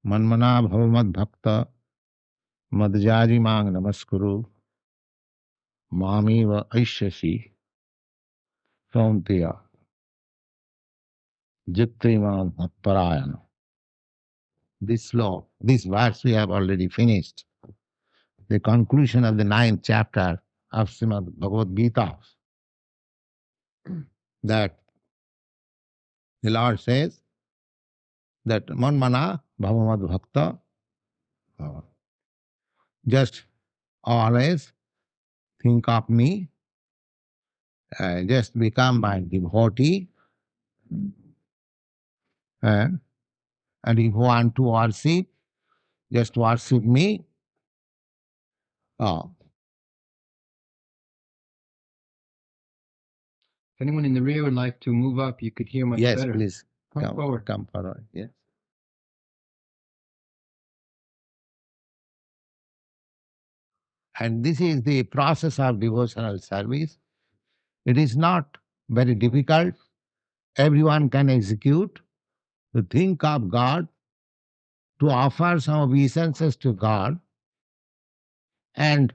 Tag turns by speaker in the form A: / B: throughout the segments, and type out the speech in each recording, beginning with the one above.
A: Manmana bhavamad bhakta madhyaji mang namaskuru mamiva aishyasi kaunteya jitriman matparayana. This verse we have already finished. The conclusion of the 9th chapter of Srimad Bhagavad Gita, that the Lord says that Manmana Bhavamad Bhakta, just always think of me, just become my devotee, and if you want to worship, just worship me.
B: If anyone in the rear would like to move up, you could hear much
A: Yes,
B: better.
A: please.
B: Come forward.
A: Come forward. Yes. And this is the process of devotional service. It is not very difficult. Everyone can execute. To think of God, to offer some obeisances to God, and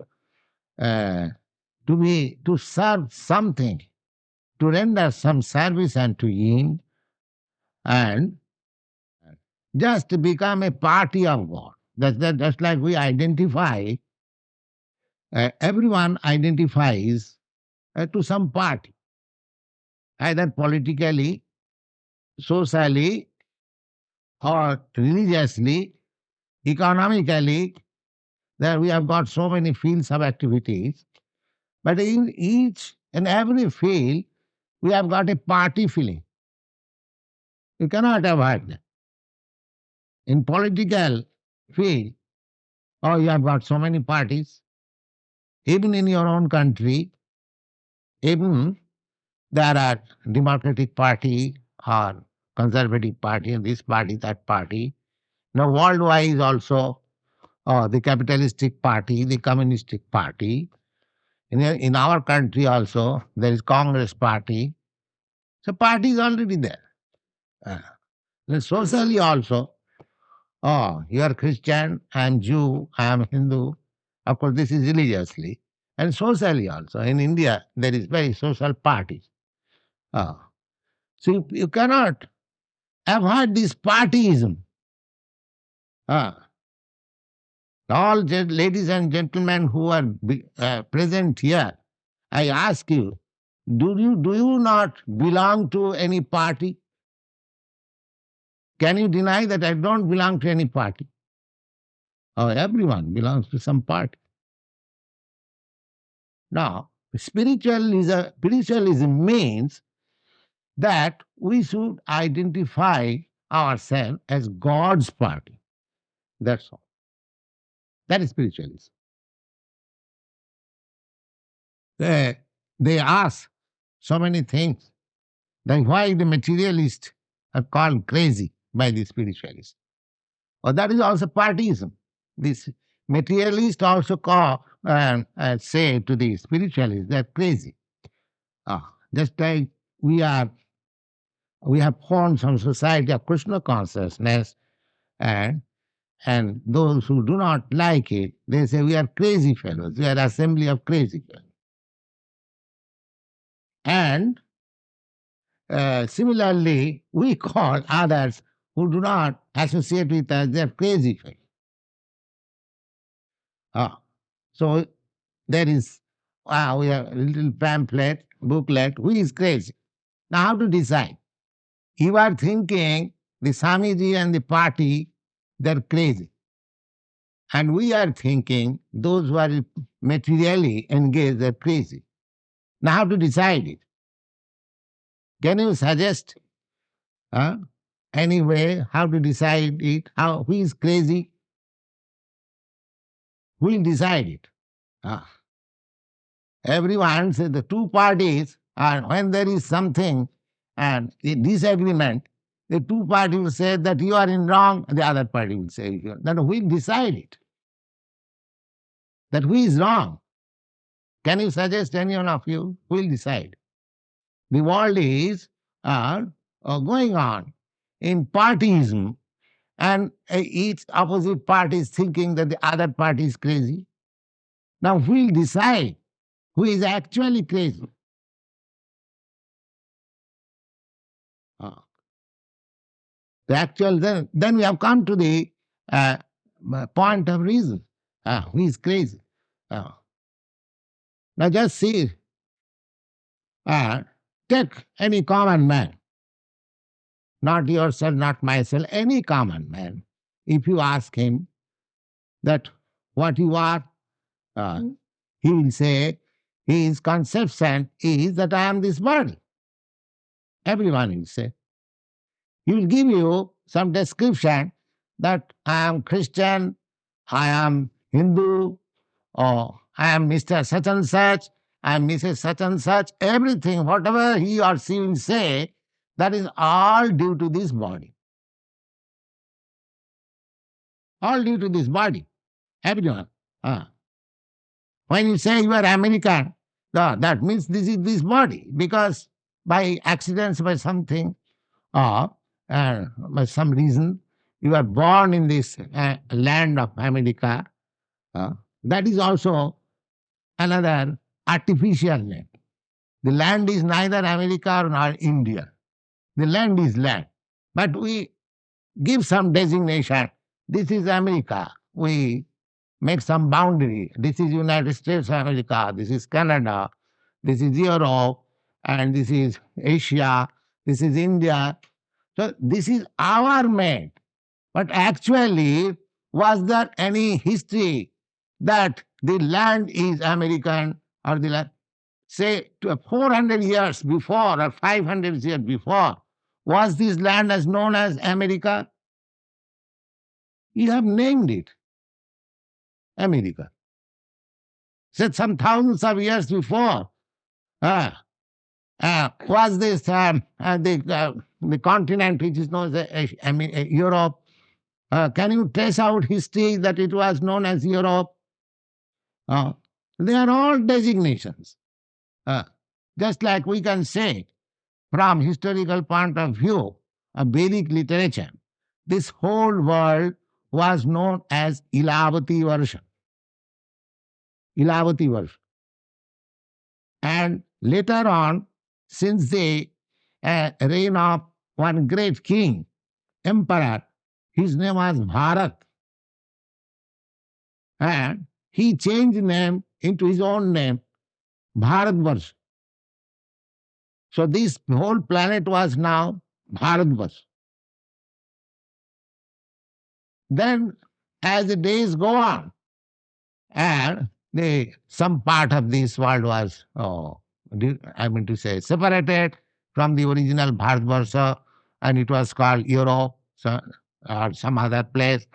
A: to serve something, to render some service unto Him, and just to become a party of God. That's like we identify. Everyone identifies to some party, either politically, socially, or religiously, economically. There we have got so many fields of activities, but in each and every field, we have got a party feeling. You cannot avoid that. In political field, oh, you have got so many parties. Even in your own country, even there are Democratic Party or Conservative Party, this party, that party. Now, worldwide also, the Capitalistic Party, the Communistic Party. In our country also, there is Congress Party. So, party is already there. Then socially also, oh, you are Christian, I am Jew, I am Hindu. Of course, this is religiously. And socially also. In India, there is very social parties. Oh. So you cannot avoid this partyism. All ladies and gentlemen who are present here, I ask you, do you not belong to any party? Can you deny that I don't belong to any party? Oh, everyone belongs to some party. Now, spiritualism means that we should identify ourselves as God's party. That's all. That is spiritualism. They ask so many things. Then why the materialists are called crazy by the spiritualists? Or that is also partyism. This materialists also call say to the spiritualists they're crazy. Just like we have formed some society of Krishna consciousness, and those who do not like it, they say we are crazy fellows, we are assembly of crazy fellows. And similarly, we call others who do not associate with us, they are crazy fellows. So there is we have a little pamphlet, booklet, who is crazy. Now how to decide? You are thinking the Swamiji and the party, they're crazy. And we are thinking those who are materially engaged, they're crazy. Now how to decide it? Can you suggest any way how to decide it? Who is crazy? Who will decide it? Everyone says the two parties, and when there is something and a disagreement, the two parties will say that you are in wrong, the other party will say, then who will decide it? That who is wrong? Can you suggest any one of you? Who will decide? The world is going on in partyism, and each opposite party is thinking that the other party is crazy. Now, who will decide who is actually crazy? Uh, the actual, then we have come to the uh, point of reason. Who is crazy? Uh, Now, just see, uh, take any common man, not yourself, not myself, any common man. If you ask him that what you are, uh, he will say his conception is that I am this body. Everyone will say. He will give you some description that I am Christian, I am Hindu, or I am Mr. Such and such, I am Mrs. Such and such. Everything, whatever he or she will say, that is all due to this body. All due to this body. Everyone. When you say you are American, that means this is this body, because by accidents, by something, or by some reason, you are born in this land of America. That is also another artificial name. The land is neither America nor India. The land is land. But we give some designation. This is America. We make some boundary. This is United States of America. This is Canada. This is Europe. And this is Asia. This is India. So this is our made. But actually, was there any history that the land is American or the land? Say 400 years before or 500 years before, was this land as known as America? You have named it America. Said some thousands of years before, was this the continent which is known as Europe? Can you trace out history that it was known as Europe? They are all designations. Just like we can say, from historical point of view, a Vedic literature, this whole world was known as Ilavati Varsha. Ilavati Varsha. And later on, since the reign of one great king, emperor, his name was Bharat, and he changed name into his own name, Bharatvarsh. So this whole planet was now Bharatvarsh. Then, as the days go on, and some part of this world was, separated from the original Bharatvarsha, and it was called Europe, or some other place.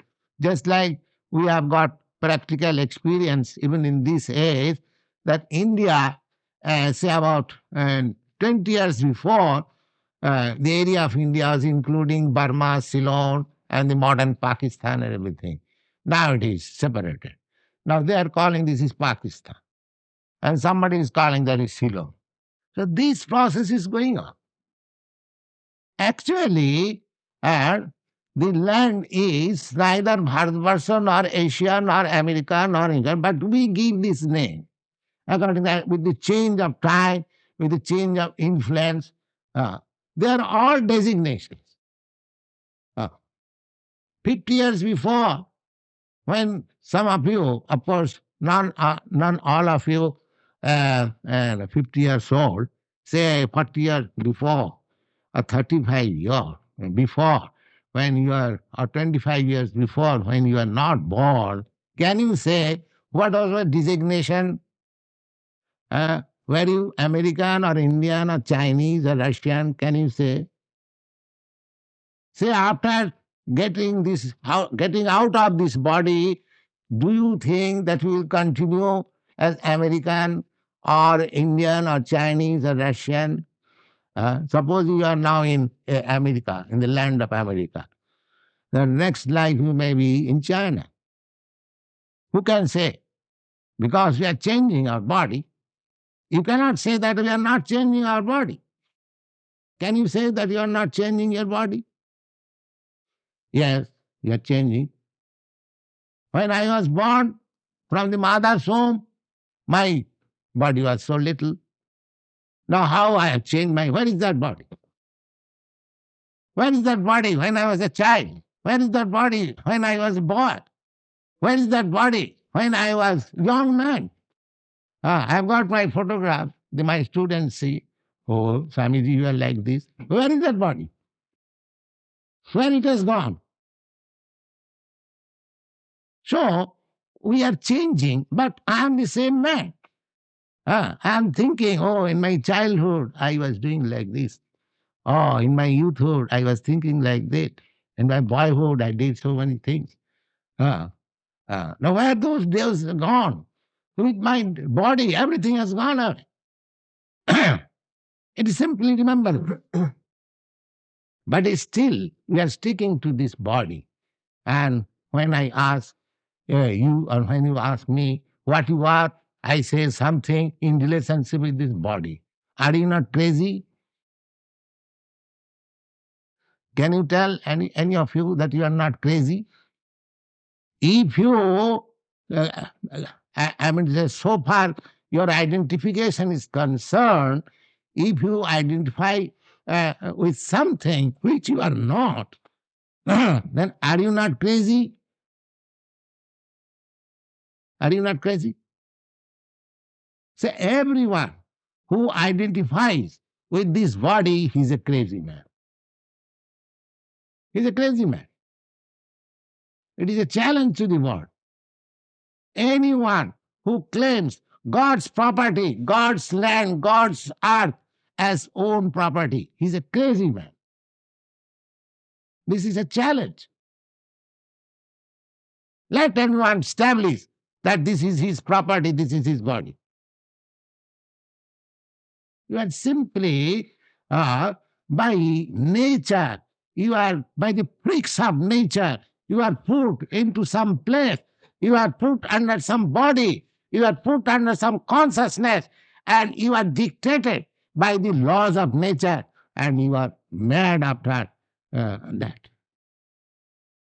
A: Just like we have got practical experience even in this age, that India, say about 20 years before, the area of India was including Burma, Ceylon, and the modern Pakistan and everything. Now it is separated. Now they are calling this is Pakistan, and somebody is calling that is Ceylon. So this process is going on. Actually, the land is neither Bharatvarsha nor Asia nor America nor England, but we give this name according to that, with the change of time, with the change of influence. They are all designations. 50 years before, when some of you, of course, none all of you, 50 years old, say 40 years before, or 35 years before, when you are, or 25 years before, when you are not born, can you say what was the designation? Were you American or Indian or Chinese or Russian? Can you say? Say after getting out of this body, do you think that we will continue as American or Indian or Chinese or Russian? Suppose you are now in America, in the land of America. The next life you may be in China. Who can say? Because we are changing our body. You cannot say that we are not changing our body. Can you say that you are not changing your body? Yes. You are changing. When I was born from the mother's womb, my body was so little. Now how I have changed where is that body? Where is that body when I was a child? Where is that body when I was a boy? Where is that body when I was young man? I've got my photograph. My students see, oh, Swamiji, you are like this. Where is that body? Where it has gone? So we are changing, but I am the same man. I am thinking, oh, in my childhood, I was doing like this. Oh, in my youthhood, I was thinking like that. In my boyhood, I did so many things. Now, where those days are gone? With my body, everything has gone away. It is simply remember. But still, we are sticking to this body. And when I ask you, or when you ask me what you are, I say something in relationship with this body. Are you not crazy? Can you tell any of you that you are not crazy? If you, I mean, so far your identification is concerned, if you identify with something which you are not, then are you not crazy? Are you not crazy? So everyone who identifies with this body, he's a crazy man. He's a crazy man. It is a challenge to the world. Anyone who claims God's property, God's land, God's earth as own property, he's a crazy man. This is a challenge. Let anyone establish that this is his property, this is his body. You are simply by nature, you are by the freaks of nature, you are put into some place, you are put under some body, you are put under some consciousness, and you are dictated by the laws of nature, and you are mad after that.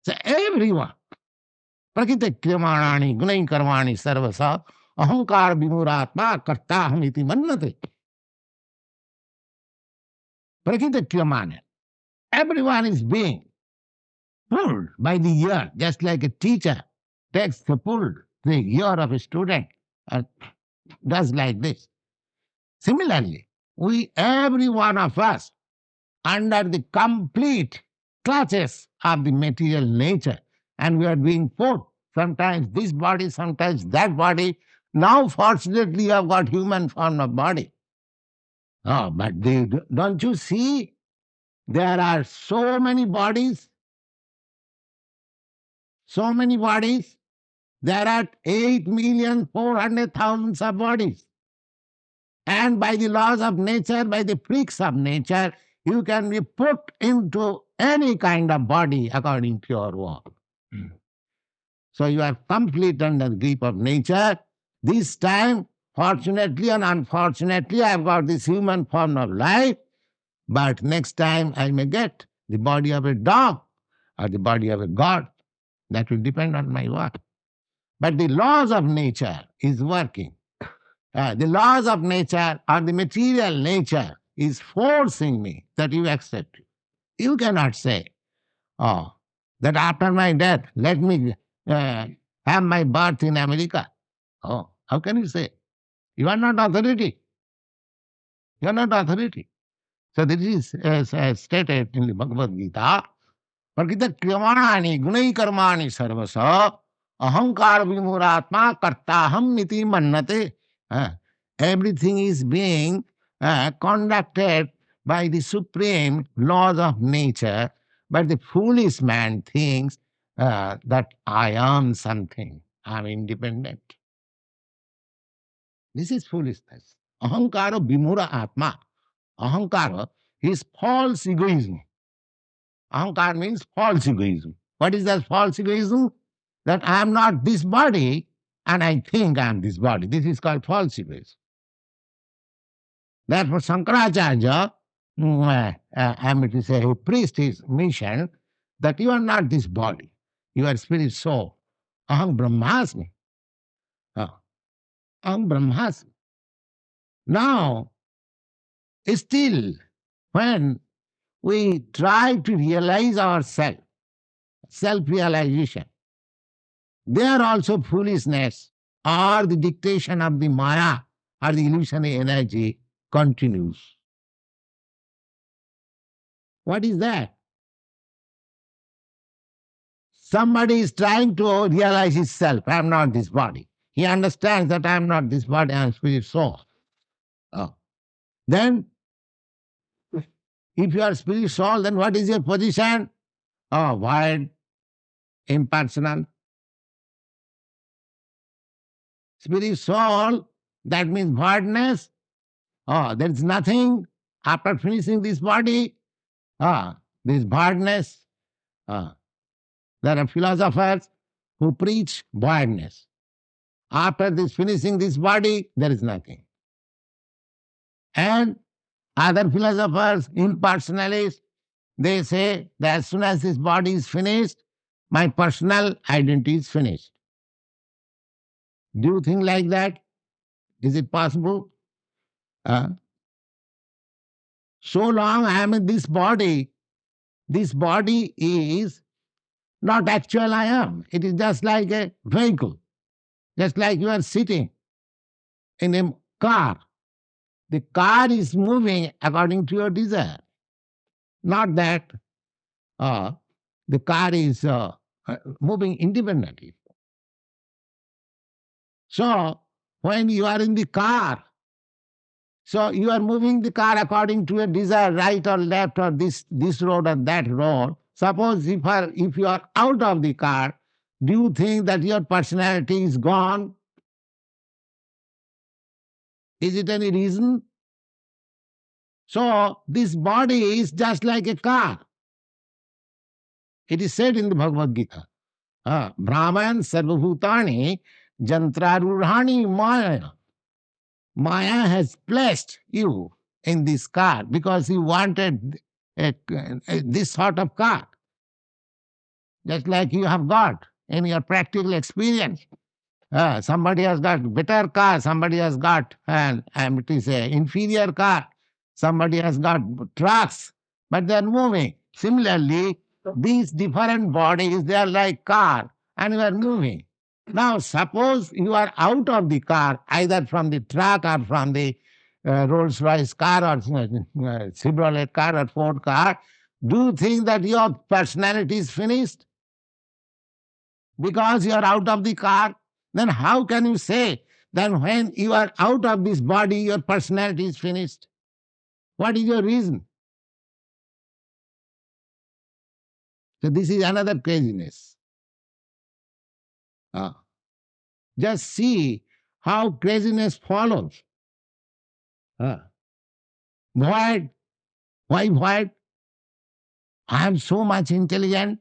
A: So everyone, प्रकृति क्रियमाणानि गुणै कर्माणि सर्वश अहंकार विमूढ़ात्मा कर्ता हम इति मन्यते. Prakita Kramana. Everyone is being pulled by the ear, just like a teacher takes the pull, the ear of a student, and does like this. Similarly, every one of us, under the complete clutches of the material nature, and we are being put, sometimes this body, sometimes that body. Now, fortunately, you have got human form of body. Oh, but don't you see? There are so many bodies. So many bodies. There are 8,400,000 of bodies. And by the laws of nature, by the freaks of nature, you can be put into any kind of body according to your will. So you are complete under the grip of nature. This time, fortunately and unfortunately, I have got this human form of life. But next time I may get the body of a dog or the body of a god. That will depend on my work. But the laws of nature is working. The laws of nature or the material nature is forcing me that you accept it. You cannot say, oh, that after my death, let me have my birth in America. Oh, how can you say? You are not authority. You are not authority. So this is stated in the Bhagavad Gita. प्रकृति क्रियमाणानि गुणै कर्माणि सर्वश अहंकार विमूढ़ात्मा कर्ताहम इति मन्यते. Everything is being conducted by the supreme laws of nature, but the foolish man thinks that I am something, I am independent. This is foolishness. Ahankara vimura atma. Ahankara is false egoism. Ahankar means false egoism. What is that false egoism? That I am not this body and I think I am this body. This is called false egoism. Therefore, Shankaracharya, I am to say, a priest is mentioned that you are not this body. your spirit soul. Aham Brahmasmi. Ah, Aham Brahmasmi. Now, still, when we try to realize ourselves, self-realization, there also foolishness or the dictation of the Maya or the illusionary energy continues. What is that? Somebody is trying to realize himself. I am not this body. He understands that I am not this body, I am spirit soul. Oh. Then, if you are spirit soul, then what is your position? Oh, void, impersonal. Spirit soul, that means voidness. Oh, there is nothing after finishing this body. Ah, this voidness. Ah, there are philosophers who preach voidness. After this finishing this body, there is nothing. And other philosophers, impersonalists, they say that as soon as this body is finished, my personal identity is finished. Do you think like that? Is it possible? Uh, so long I am in this body is not actual I am. It is just like a vehicle, just like you are sitting in a car. The car is moving according to your desire. Not that the car is moving independently. So, when you are in the car, so you are moving the car according to your desire, right or left, or this road or that road. Suppose if you are out of the car, do you think that your personality is gone? Is it any reason? So, this body is just like a car. It is said in the Bhagavad Gita, Brahman sarvabhutani jantrarurhani maya. Maya has placed you in this car because you wanted this sort of car, just like you have got in your practical experience. Somebody has got better car, somebody has got it is a inferior car, somebody has got trucks, but they are moving. Similarly, these different bodies, they are like car and you are moving. Now, suppose you are out of the car, either from the truck or from the Rolls Royce car or Chevrolet car or Ford car, do you think that your personality is finished because you are out of the car? Then how can you say that when you are out of this body, your personality is finished? What is your reason? So this is another craziness. Uh, just see how craziness follows. Void. Why void? I am so much intelligent.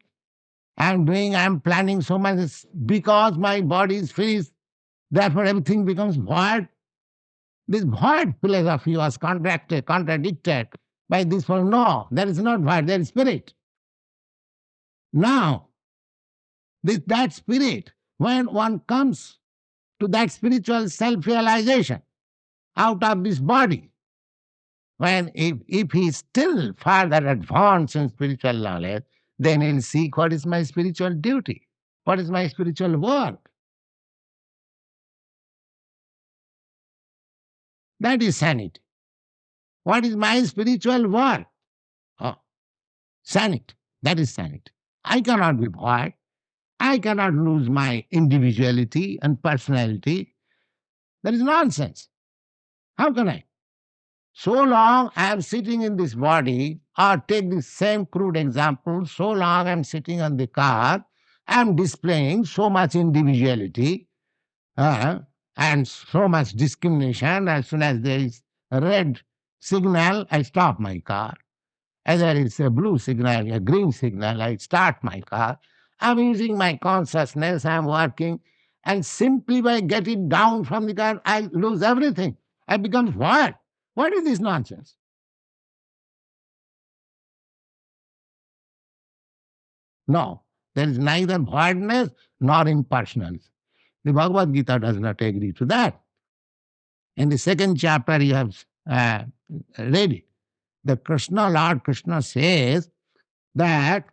A: I am planning so much because my body is finished. Therefore, everything becomes void. This void philosophy was contradicted by this one. No, there is not void, there is spirit. Now, that spirit, when one comes to that spiritual self-realization out of this body, when if he is still further advanced in spiritual knowledge, then he'll seek what is my spiritual duty, what is my spiritual work. That is sanity. What is my spiritual work? Oh, sanity. That is sanity. I cannot be void. I cannot lose my individuality and personality. That is nonsense. How can I? So long I am sitting in this body, or take the same crude example, so long I am sitting on the car, I am displaying so much individuality uh, and so much discrimination. As soon as there is a red signal, I stop my car. As there is a blue signal, a green signal, I start my car. I'm using my consciousness, I'm working, and simply by getting down from the car, I lose everything. I become what? What is this nonsense? No. There is neither voidness nor impersonalism. The Bhagavad Gita does not agree to that. In the second chapter, you have read it. The Krishna, Lord Krishna says that,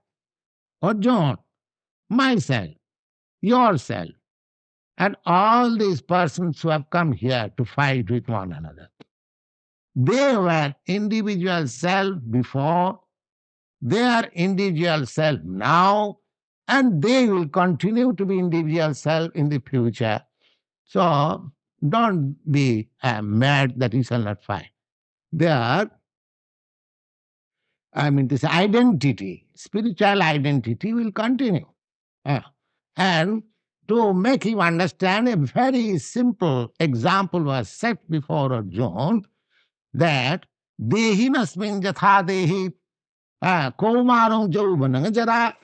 A: Arjuna, myself, yourself, and all these persons who have come here to fight with one another, they were individual self before, they are individual self now, and they will continue to be individual self in the future. So don't be mad that you shall not fight. There, this identity, spiritual identity will continue. And to make him understand, a very simple example was set before Arjuna that dehinasmin jatha dehi kaumarang jauvanang jara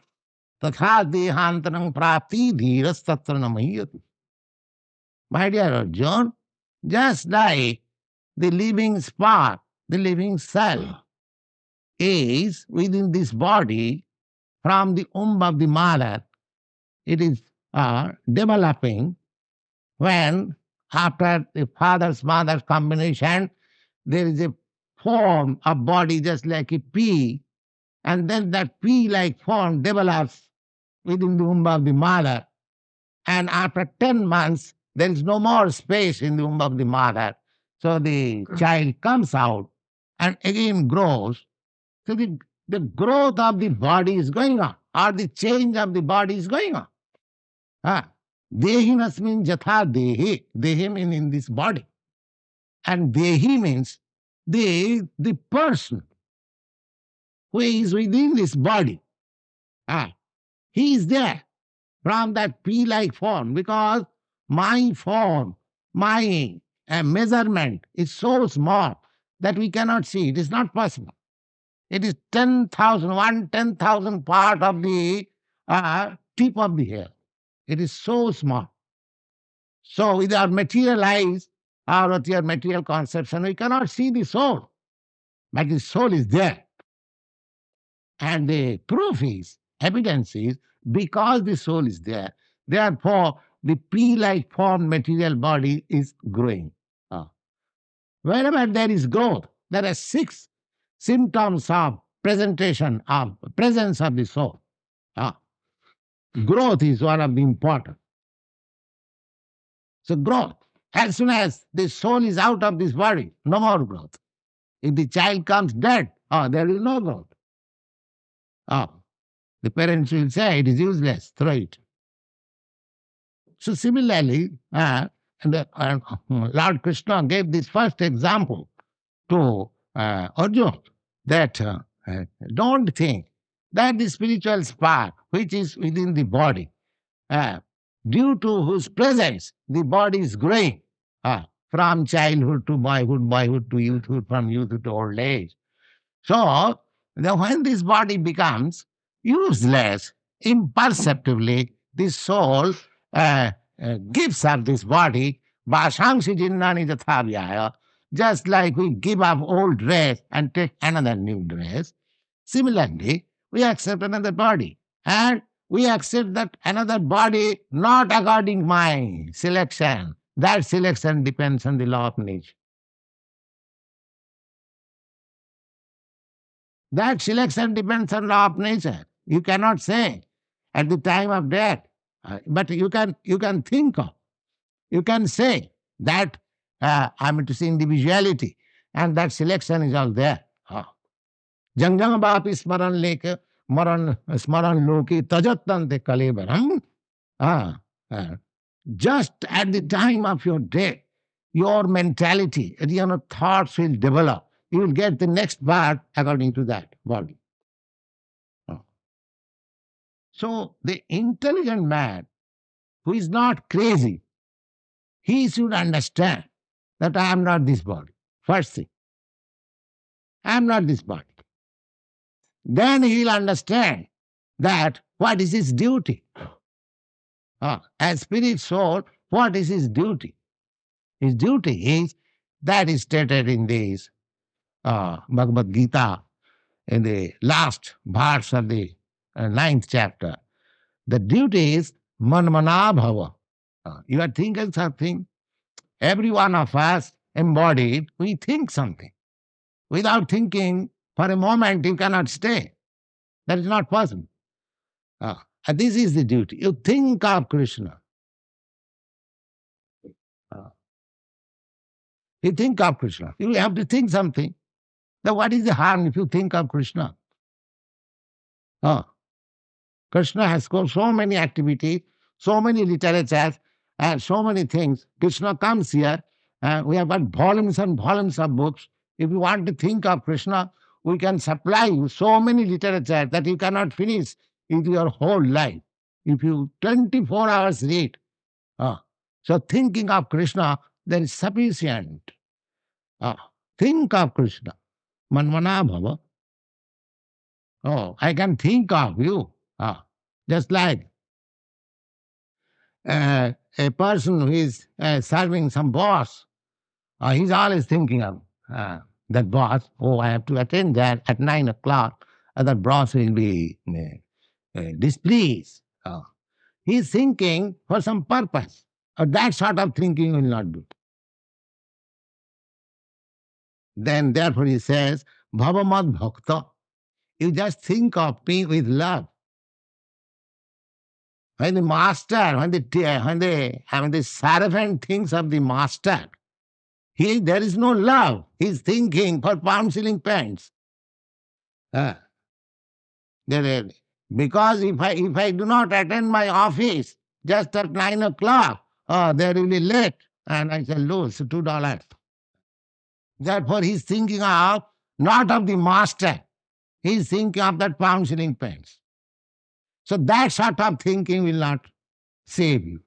A: tatha dehantanang prapti dhiras tatra namayati. My dear Arjuna, just like the living spark, the living cell is within this body from the womb of the mother, it is developing when after the father's mother's combination, there is a form of body just like a pea, and then that pea-like form develops within the womb of the mother. And after 10 months, there is no more space in the womb of the mother. So the child comes out and again grows. So the growth of the body is going on, or the change of the body is going on. Dehinasmin jatha dehi. Dehi means in this body. And dehi means the person who is within this body. He is there from that pea-like form, because my form, my measurement is so small that we cannot see. It is not possible. It is 10,000, 1/10,000 part of the tip of the hair. It is so small. So with our material eyes or with your material conception, we cannot see the soul. But the soul is there. And the proof is, evidence is, because the soul is there, therefore the pea-like form material body is growing. Wherever there is growth, there are 6 symptoms of presentation of presence of the soul. Growth is one of the important. So growth. As soon as the soul is out of this body, no more growth. If the child comes dead, there is no growth. The parents will say it is useless, throw it. So similarly, Lord Krishna gave this first example to Arjuna, that don't think that the spiritual spark which is within the body, due to whose presence the body is growing from childhood to boyhood, boyhood to youthhood, from youthhood to old age. So when this body becomes useless, imperceptibly, the soul gives up this body, Bhashamsi jinnani jathavyaya, just like we give up old dress and take another new dress. Similarly, we accept another body. And we accept that another body not according my selection. That selection depends on the law of nature. That selection depends on law of nature. You cannot say at the time of death, but you can think of, you can say that to say individuality, and that selection is all there. Jang jang bapi smaran leke maran smaran loki tajatante kalebaram. Just at the time of your death, your mentality, your thoughts will develop. You will get the next birth according to that body. So the intelligent man who is not crazy, he should understand that I am not this body. First thing, I am not this body. Then he will understand that what is his duty. As spirit soul, what is his duty? His duty is, that is stated in this Bhagavad Gita, in the last verse of the 9th chapter. The duty is manmana bhava. You are thinking something. Every one of us embodied, we think something. Without thinking, for a moment, you cannot stay. That is not possible. And this is the duty. You think of Krishna. Uh, you think of Krishna. You have to think something. Now, what is the harm if you think of Krishna? Krishna has got so many activities, so many literatures, and so many things. Krishna comes here, and we have got volumes and volumes of books. If you want to think of Krishna, we can supply you so many literature that you cannot finish in your whole life. If you 24 hours read. So thinking of Krishna, there is sufficient. Think of Krishna. Manmana bhava. Oh, I can think of you. Just like a person who is serving some boss, he's always thinking of that boss. Oh, I have to attend that at 9 o'clock. That boss will be displeased. He's thinking for some purpose. That sort of thinking will not do. Then, therefore, he says, Bhavamad Bhakta. You just think of me with love. When the master, when the servant thinks of the master, there is no love. He's thinking for pound shilling pence. Because if I do not attend my office just at 9 o'clock, they will be late, and I shall lose $2. Therefore, he's thinking of not of the master. He's thinking of that pound shilling pence. So that sort of thinking will not save you.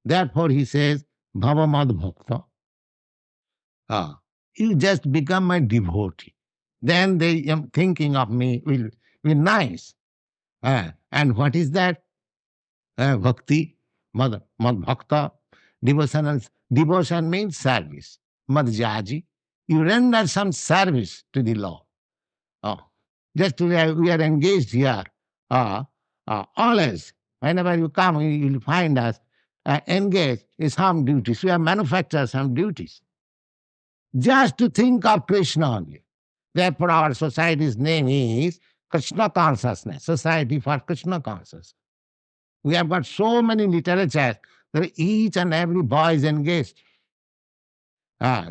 A: Therefore, he says, Bhavamad Bhakta. You just become my devotee. Then the thinking of me will be nice. And what is that? Bhakti, mad bhakta, devotional. Devotion means service. Madhyaji. You render some service to the Lord. Just we are engaged here. Always, whenever you come, you will find us engaged in some duties. We have manufactured some duties. Just to think of Krishna only. Therefore, our society's name is Krishna Consciousness, Society for Krishna Consciousness. We have got so many literatures that each and every boy is engaged.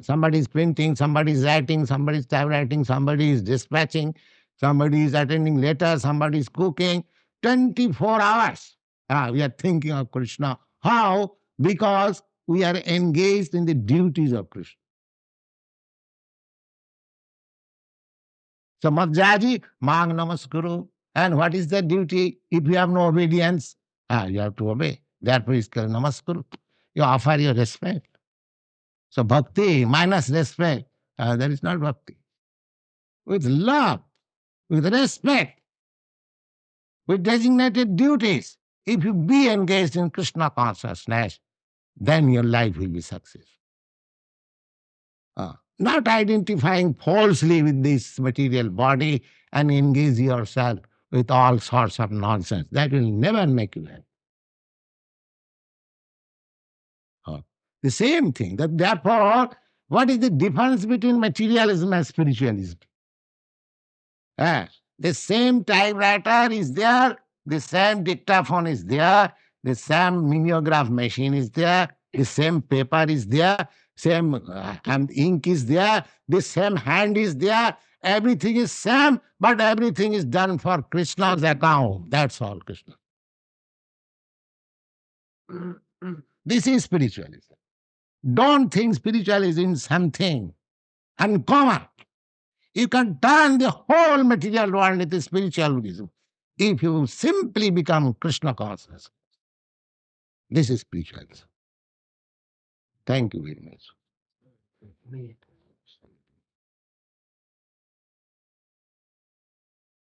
A: Somebody is printing, somebody is writing, somebody is typewriting, somebody is dispatching, somebody is attending letters, somebody is cooking. 24 hours. We are thinking of Krishna. How? Because we are engaged in the duties of Krishna. So, Madhyaji, Mang Namaskuru. And what is the duty? If you have no obedience, you have to obey. Therefore, it's called Namaskuru. You offer your respect. So, bhakti minus respect, that is not bhakti. With love, with respect, with designated duties, if you be engaged in Krishna consciousness, then your life will be successful. Not identifying falsely with this material body and engage yourself with all sorts of nonsense. That will never make you happy. The same thing. Therefore, what is the difference between materialism and spiritualism? The same typewriter is there, the same dictaphone is there, the same mimeograph machine is there, the same paper is there, same ink is there, the same hand is there, everything is same, but everything is done for Krishna's account. That's all, Krishna. This is spiritualism. Don't think spiritualism is something uncommon. You can turn the whole material world into spiritualism if you simply become Krishna conscious. This is spiritualism. Thank you very much.